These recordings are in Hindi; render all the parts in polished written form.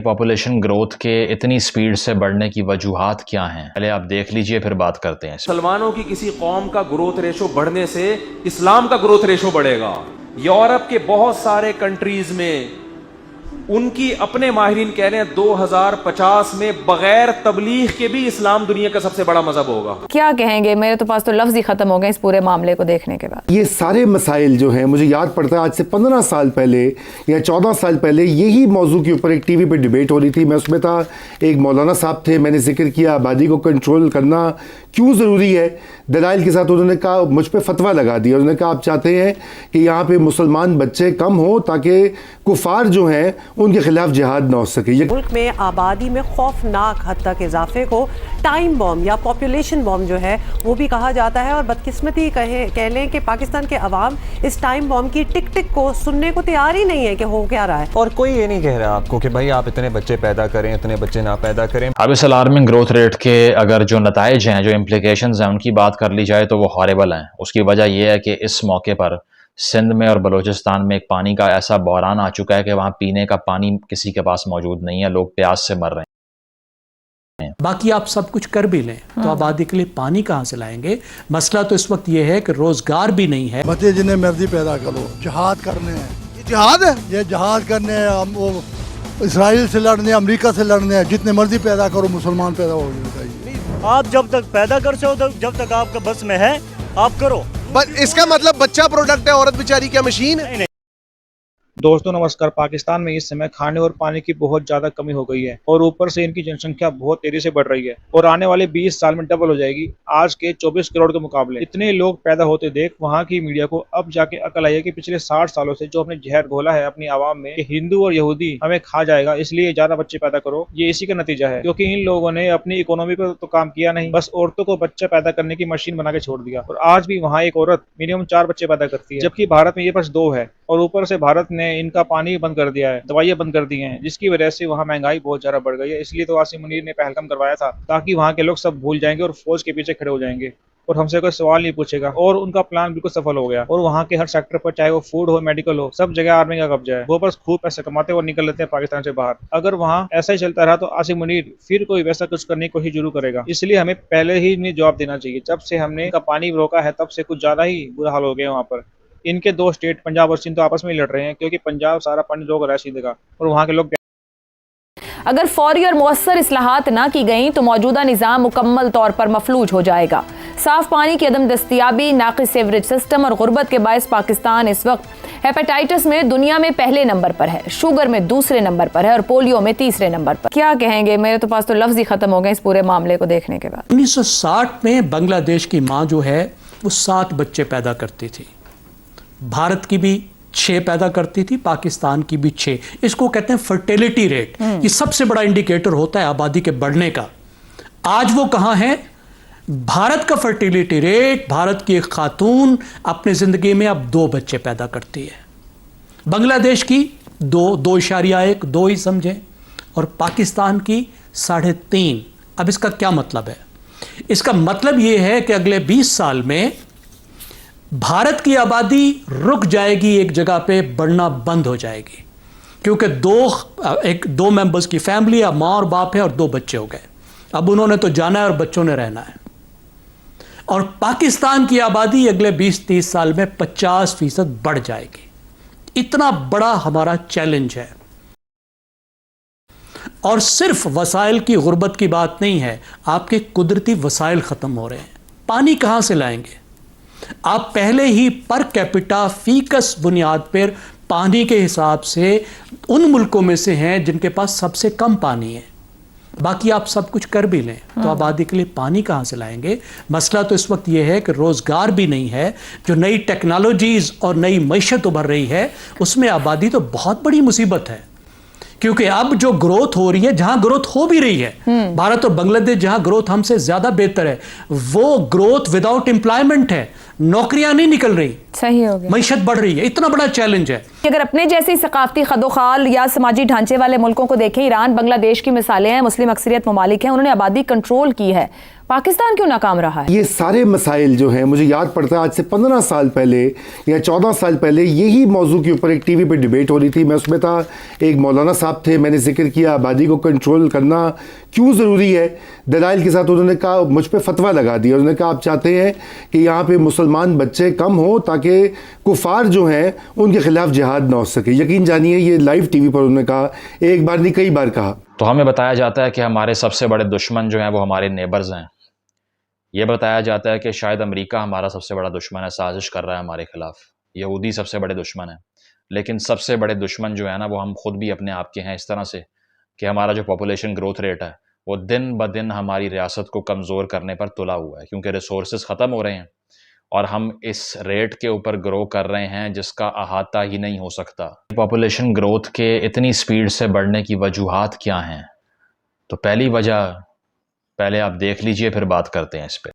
पॉपुलेशन ग्रोथ के इतनी स्पीड से बढ़ने की वजूहात क्या हैं, पहले आप देख लीजिए फिर बात करते हैं। मुसलमानों की किसी कौम का ग्रोथ रेशो बढ़ने से इस्लाम का ग्रोथ रेशो बढ़ेगा। यूरोप के बहुत सारे कंट्रीज में उनकी अपने माहिरीन कह रहे हैं 2050 में बगैर तबलीग के भी इस्लाम दुनिया का सबसे बड़ा मजहब होगा। क्या कहेंगे, मेरे तो पास तो लफ्ज ही खत्म हो गए इस पूरे मामले को देखने के बाद। ये सारे मसाइल जो हैं, मुझे याद पड़ता है आज से 15 साल पहले या 14 साल पहले यही मौजू के ऊपर एक टीवी पे डिबेट हो रही थी। मैं उसमें था, एक मौलाना साहब थे, मैंने जिक्र किया आबादी को कंट्रोल करना क्यों ज़रूरी है। दलाइल के साथ उन्होंने कहा, मुझ पर फतवा लगा दिया। उन्होंने कहा आप चाहते हैं कि यहाँ पे मुसलमान बच्चे कम हो ताकि कुफार जो हैं उनके खिलाफ जिहाद ना हो सके। मुल्क में आबादी में खौफनाक हद तक इजाफे को टाइम बॉम्ब या पॉपुलेशन बॉम्ब जो है वो भी कहा जाता है। और बदकिस्मती कह लें कि पाकिस्तान के अवाम इस टाइम बॉम्ब की टिक टिक को सुनने को तैयार ही नहीं है कि हो क्या रहा है। और कोई ये नहीं कह रहा आपको कि भाई आप इतने बच्चे पैदा करें, इतने बच्चे ना पैदा करें। अब इस अलार्मिंग ग्रोथ रेट के अगर जो नताइज हैं, जो इम्प्लीकेशंस हैं, उनकी बात कर ली जाए तो वो हॉरेबल हैं। उसकी वजह यह है कि इस मौके पर सिंध में और बलूचिस्तान में एक पानी का ऐसा बहरान आ चुका है कि वहाँ पीने का पानी किसी के पास मौजूद नहीं है, लोग प्यास से मर रहे हैं। बाकी आप सब कुछ कर भी लें तो आबादी के लिए पानी कहाँ से लाएंगे? मसला तो इस वक्त ये है कि रोजगार भी नहीं है। बच्चे जिन्हें मर्जी पैदा करो, जिहाद करने हैं। ये जिहाद है, ये जिहाद करने हैं। हम वो इसराइल से लड़ने, अमेरिका से लड़ने हैं। जितने मर्जी पैदा करो, मुसलमान पैदा हो जाइए। आप जब तक पैदा कर सको, जब तक आपका बस में है आप करो। बस इसका मतलब बच्चा प्रोडक्ट है, औरत बेचारी क्या मशीन है? दोस्तों नमस्कार। पाकिस्तान में इस समय खाने और पानी की बहुत ज्यादा कमी हो गई है और ऊपर से इनकी जनसंख्या बहुत तेजी से बढ़ रही है और आने वाले 20 साल में डबल हो जाएगी आज के 24 करोड़ के मुकाबले। इतने लोग पैदा होते देख वहाँ की मीडिया को अब जाके अकल आई है कि पिछले 60 सालों से जो अपने जहर घोला है अपनी आवाम में कि हिंदू और यहूदी हमें खा जाएगा, इसलिए ज्यादा बच्चे पैदा करो, ये इसी का नतीजा है। क्योंकि इन लोगों ने अपनी इकोनॉमी पर तो काम किया नहीं, बस औरतों को बच्चा पैदा करने की मशीन बना के छोड़ दिया। और आज भी वहाँ एक औरत मिनिमम 4 बच्चे पैदा करती है, जबकि भारत में ये बस 2 है। और ऊपर से भारत ने इनका पानी बंद कर दिया है, दवाइयां बंद कर दी हैं, जिसकी वजह से वहाँ महंगाई बहुत ज्यादा बढ़ गई है। इसलिए तो आसिम मुनीर ने पहलगाम करवाया था ताकि वहाँ के लोग सब भूल जाएंगे और फौज के पीछे खड़े हो जाएंगे और हमसे कोई सवाल नहीं पूछेगा। और उनका प्लान बिल्कुल सफल हो गया और वहाँ के हर सेक्टर पर, चाहे वो फूड हो, मेडिकल हो, सब जगह आर्मी का कब्जा है। वो बस खूब पैसे कमाते और निकल लेते हैं पाकिस्तान से बाहर। अगर वहाँ ऐसा ही चलता रहा तो आसिम मुनीर फिर कोई वैसा कुछ करने की कोशिश जरूर करेगा। इसलिए हमें पहले ही इन्हें जवाब देना चाहिए। जब से हमने इनका पानी रोका है तब से कुछ ज्यादा ही बुरा हाल हो गया वहाँ पर। इनके 2 स्टेट पंजाब और सिंध तो आपस में ही लड़ रहे हैं क्योंकि पंजाब सारा पानी रोक रहा है सिंध का और वहाँ के लोग। अगर फौरी और मौसर इस्लाहात ना की गई तो मौजूदा निज़ाम मुकम्मल तौर पर मफलूज हो जाएगा। साफ पानी की अदम दस्तियाबी, नाक़िस सीवरेज सिस्टम और गुर्बत के बायस पाकिस्तान इस वक्त हेपेटाइटिस में दुनिया में पहले नंबर पर है, शुगर में दूसरे नंबर पर है और पोलियो में तीसरे नंबर पर। क्या कहेंगे, मेरे तो पास तो लफ्ज ही खत्म हो गए इस पूरे मामले को देखने के बाद। 1960 में बांग्लादेश की माँ जो है वो 7 बच्चे पैदा करती थी, भारत की भी 6 पैदा करती थी, पाकिस्तान की भी 6। इसको कहते हैं फर्टिलिटी रेट। ये सबसे बड़ा इंडिकेटर होता है आबादी के बढ़ने का। आज वो कहाँ है? भारत का फर्टिलिटी रेट, भारत की एक खातून अपनी जिंदगी में अब 2 बच्चे पैदा करती है, बांग्लादेश की 2.1, 2 ही समझें, और पाकिस्तान की 3.5। अब इसका क्या मतलब है? इसका मतलब ये है कि अगले 20 साल में भारत की आबादी रुक जाएगी, एक जगह पे बढ़ना बंद हो जाएगी, क्योंकि 2 मेंबर्स की फैमिली, अब माँ और बाप है और 2 बच्चे हो गए। अब उन्होंने तो जाना है और बच्चों ने रहना है। और पाकिस्तान की आबादी अगले 20-30 साल में 50% बढ़ जाएगी। इतना बड़ा हमारा चैलेंज है। और सिर्फ वसाइल की गुर्बत की बात नहीं है, आपके कुदरती वसाइल ख़त्म हो रहे हैं। पानी कहाँ से लाएंगे? आप पहले ही पर कैपिटा फीकस बुनियाद पर पानी के हिसाब से उन मुल्कों में से हैं जिनके पास सबसे कम पानी है। बाकी आप सब कुछ कर भी लें तो आबादी के लिए पानी कहाँ से लाएंगे? मसला तो इस वक्त ये है कि रोज़गार भी नहीं है। जो नई टेक्नोलॉजीज़ और नई मईशत उभर रही है उसमें आबादी तो बहुत बड़ी मुसीबत है, क्योंकि अब जो ग्रोथ हो रही है, जहां ग्रोथ हो भी रही है, भारत और बांग्लादेश जहां ग्रोथ हमसे ज्यादा बेहतर है, वो ग्रोथ विदाउट एम्प्लॉयमेंट है, नौकरियां नहीं निकल रही, सही हो गया, मईशत बढ़ रही है। इतना बड़ा चैलेंज है। अगर अपने जैसी सकाफती खदोखाल या समाजी ढांचे वाले मुल्कों को देखें, ईरान, बांग्लादेश की मिसालें हैं, मुस्लिम अक्सरियत ममालिक हैं, उन्होंने आबादी कंट्रोल की है। पाकिस्तान क्यों नाकाम रहा है? ये सारे मसाइल जो हैं, मुझे याद पड़ता है आज से 15 साल पहले या 14 साल पहले यही मौजू के ऊपर एक टीवी पे डिबेट हो रही थी। मैं उसमें था, एक मौलाना साहब थे, मैंने जिक्र किया आबादी को कंट्रोल करना क्यों ज़रूरी है। दलाइल के साथ उन्होंने कहा, मुझ पर फतवा लगा दिया। उन्होंने कहा आप चाहते हैं कि यहाँ पे मुसलमान बच्चे कम हो ताकि कुफार जो हैं उनके खिलाफ जिहाद ना हो सके। यकीन जानिए ये लाइव टीवी पर उन्होंने कहा, एक बार नहीं कई बार कहा। तो हमें बताया जाता है कि हमारे सबसे बड़े दुश्मन जो हैं वो हमारे नेबर्स हैं। ये बताया जाता है कि शायद अमेरिका हमारा सबसे बड़ा दुश्मन है, साजिश कर रहा है हमारे खिलाफ। यहूदी सबसे बड़े दुश्मन है, लेकिन सबसे बड़े दुश्मन जो है ना वो हम खुद भी अपने आप के हैं, इस तरह से कि हमारा जो पॉपुलेशन ग्रोथ रेट है वो दिन ब दिन हमारी रियासत को कमज़ोर करने पर तुला हुआ है, क्योंकि रिसोर्सेज ख़त्म हो रहे हैं और हम इस रेट के ऊपर ग्रो कर रहे हैं जिसका अहाता ही नहीं हो सकता। पॉपुलेशन ग्रोथ के इतनी स्पीड से बढ़ने की वजूहात क्या हैं? तो पहली वजह पहले आप देख लीजिए, फिर बात करते हैं इस पे।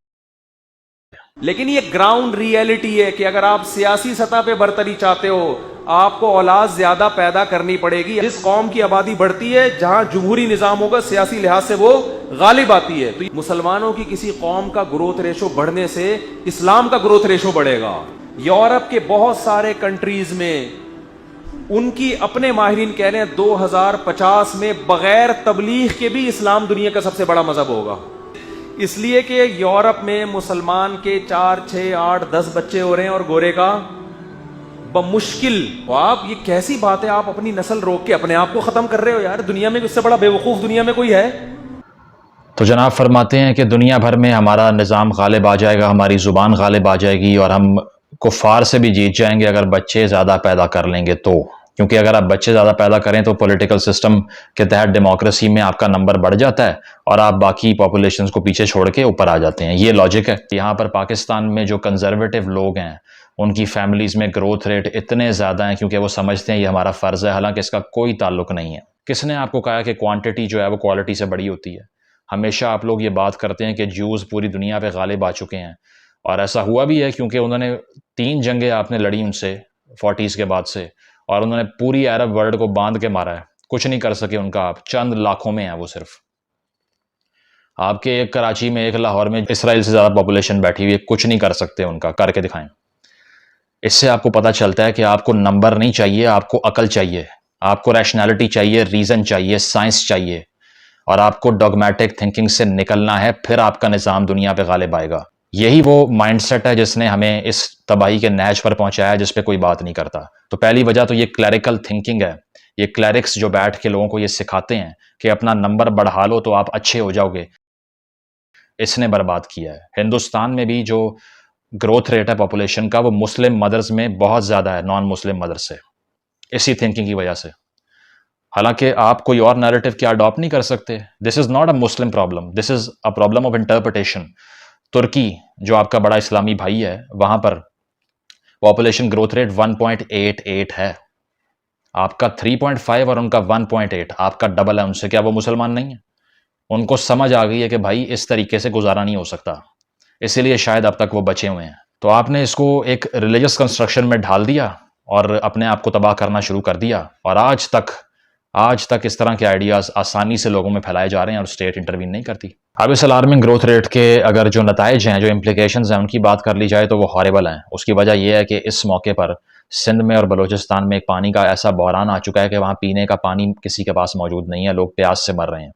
लेकिन ये ग्राउंड रियलिटी है कि अगर आप सियासी सतह पे बरतरी चाहते हो, आपको औलाद ज्यादा पैदा करनी पड़ेगी। जिस कौम की आबादी बढ़ती है, जहां जमहूरी निजाम होगा, सियासी लिहाज से वो गालिब आती है। तो मुसलमानों की किसी कौम का ग्रोथ रेशो बढ़ने से इस्लाम का ग्रोथ रेशो बढ़ेगा। यूरोप के बहुत सारे कंट्रीज में उनकी अपने माहिरीन कह रहे हैं 2050 में बगैर तबलीग के भी इस्लाम दुनिया का सबसे बड़ा मजहब होगा। इसलिए कि यूरोप में मुसलमान के 4, 6, 8, 10 बच्चे हो रहे हैं और गोरे का बमुश्किल। तो आप ये कैसी बात है, आप अपनी नस्ल रोक के अपने आप को खत्म कर रहे हो यार। दुनिया में इससे बड़ा बेवकूफ दुनिया में कोई है? तो जनाब फरमाते हैं कि दुनिया भर में हमारा निज़ाम गालिब आ जाएगा, हमारी ज़ुबान गालिब आ जाएगी और हम कुफार से भी जीत जाएंगे अगर बच्चे ज़्यादा पैदा कर लेंगे तो। क्योंकि अगर आप बच्चे ज़्यादा पैदा करें तो पॉलिटिकल सिस्टम के तहत डेमोक्रेसी में आपका नंबर बढ़ जाता है और आप बाकी पॉपुलेशंस को पीछे छोड़ के ऊपर आ जाते हैं। ये लॉजिक है। यहाँ पर पाकिस्तान में जो कंजर्वेटिव लोग हैं उनकी फैमिलीज़ में ग्रोथ रेट इतने ज़्यादा हैं क्योंकि वो समझते हैं ये हमारा फ़र्ज़ है, हालांकि इसका कोई ताल्लुक नहीं है। किसने आपको कहा कि क्वांटिटी जो है वो क्वालिटी से बड़ी होती है? हमेशा आप लोग ये बात करते हैं कि ज्यूज़ पूरी दुनिया पे गालिब आ चुके हैं, और ऐसा हुआ भी है क्योंकि उन्होंने 3 जंगें आपने लड़ी उनसे 40s के बाद से, और उन्होंने पूरी अरब वर्ल्ड को बांध के मारा है। कुछ नहीं कर सके उनका। आप चंद लाखों में है वो। सिर्फ आपके एक कराची में, एक लाहौर में इसराइल से ज़्यादा पॉपुलेशन बैठी हुई है, कुछ नहीं कर सकते उनका। करके दिखाएं। इससे आपको पता चलता है कि आपको नंबर नहीं चाहिए, आपको अकल चाहिए, आपको रैशनैलिटी चाहिए, रीज़न चाहिए, साइंस चाहिए, और आपको डॉगमेटिक थिंकिंग से निकलना है, फिर आपका निज़ाम दुनिया पे गालिब आएगा। यही वो माइंडसेट है जिसने हमें इस तबाही के नहज पर पहुंचाया है जिस पे कोई बात नहीं करता। तो पहली वजह तो ये क्लैरिकल थिंकिंग है। ये क्लैरिक्स जो बैठ के लोगों को ये सिखाते हैं कि अपना नंबर बढ़ा लो तो आप अच्छे हो जाओगे, इसने बर्बाद किया है। हिंदुस्तान में भी जो ग्रोथ रेट है पॉपुलेशन का वो मुस्लिम मदर्स में बहुत ज़्यादा है नॉन मुस्लिम मदर्स से, इसी थिंकिंग की वजह से। हालांकि आप कोई और नैरेटिव क्या अडॉप्ट नहीं कर सकते। This is not a Muslim problem, this is a problem of interpretation. तुर्की जो आपका बड़ा इस्लामी भाई है, वहां पर पॉपुलेशन ग्रोथ रेट 1.88 है, आपका 3.5 और उनका 1.8, आपका डबल है उनसे। क्या वो मुसलमान नहीं है? उनको समझ आ गई है कि भाई इस तरीके से गुजारा नहीं हो सकता, इसीलिए शायद अब तक वो बचे हुए हैं। तो आपने इसको एक रिलीजियस कंस्ट्रक्शन में ढाल दिया और अपने आप को तबाह करना शुरू कर दिया, और आज तक इस तरह के आइडियाज़ आसानी से लोगों में फैलाए जा रहे हैं और स्टेट इंटरवीन नहीं करती। अब इस अलार्मिंग ग्रोथ रेट के अगर जो नताइज हैं, जो इम्प्लिकेशंस हैं, उनकी बात कर ली जाए तो वो हॉरिबल हैं। उसकी वजह यह है कि इस मौके पर सिंध में और बलूचिस्तान में एक पानी का ऐसा बहरान आ चुका है कि वहाँ पीने का पानी किसी के पास मौजूद नहीं है, लोग प्यास से मर रहे हैं।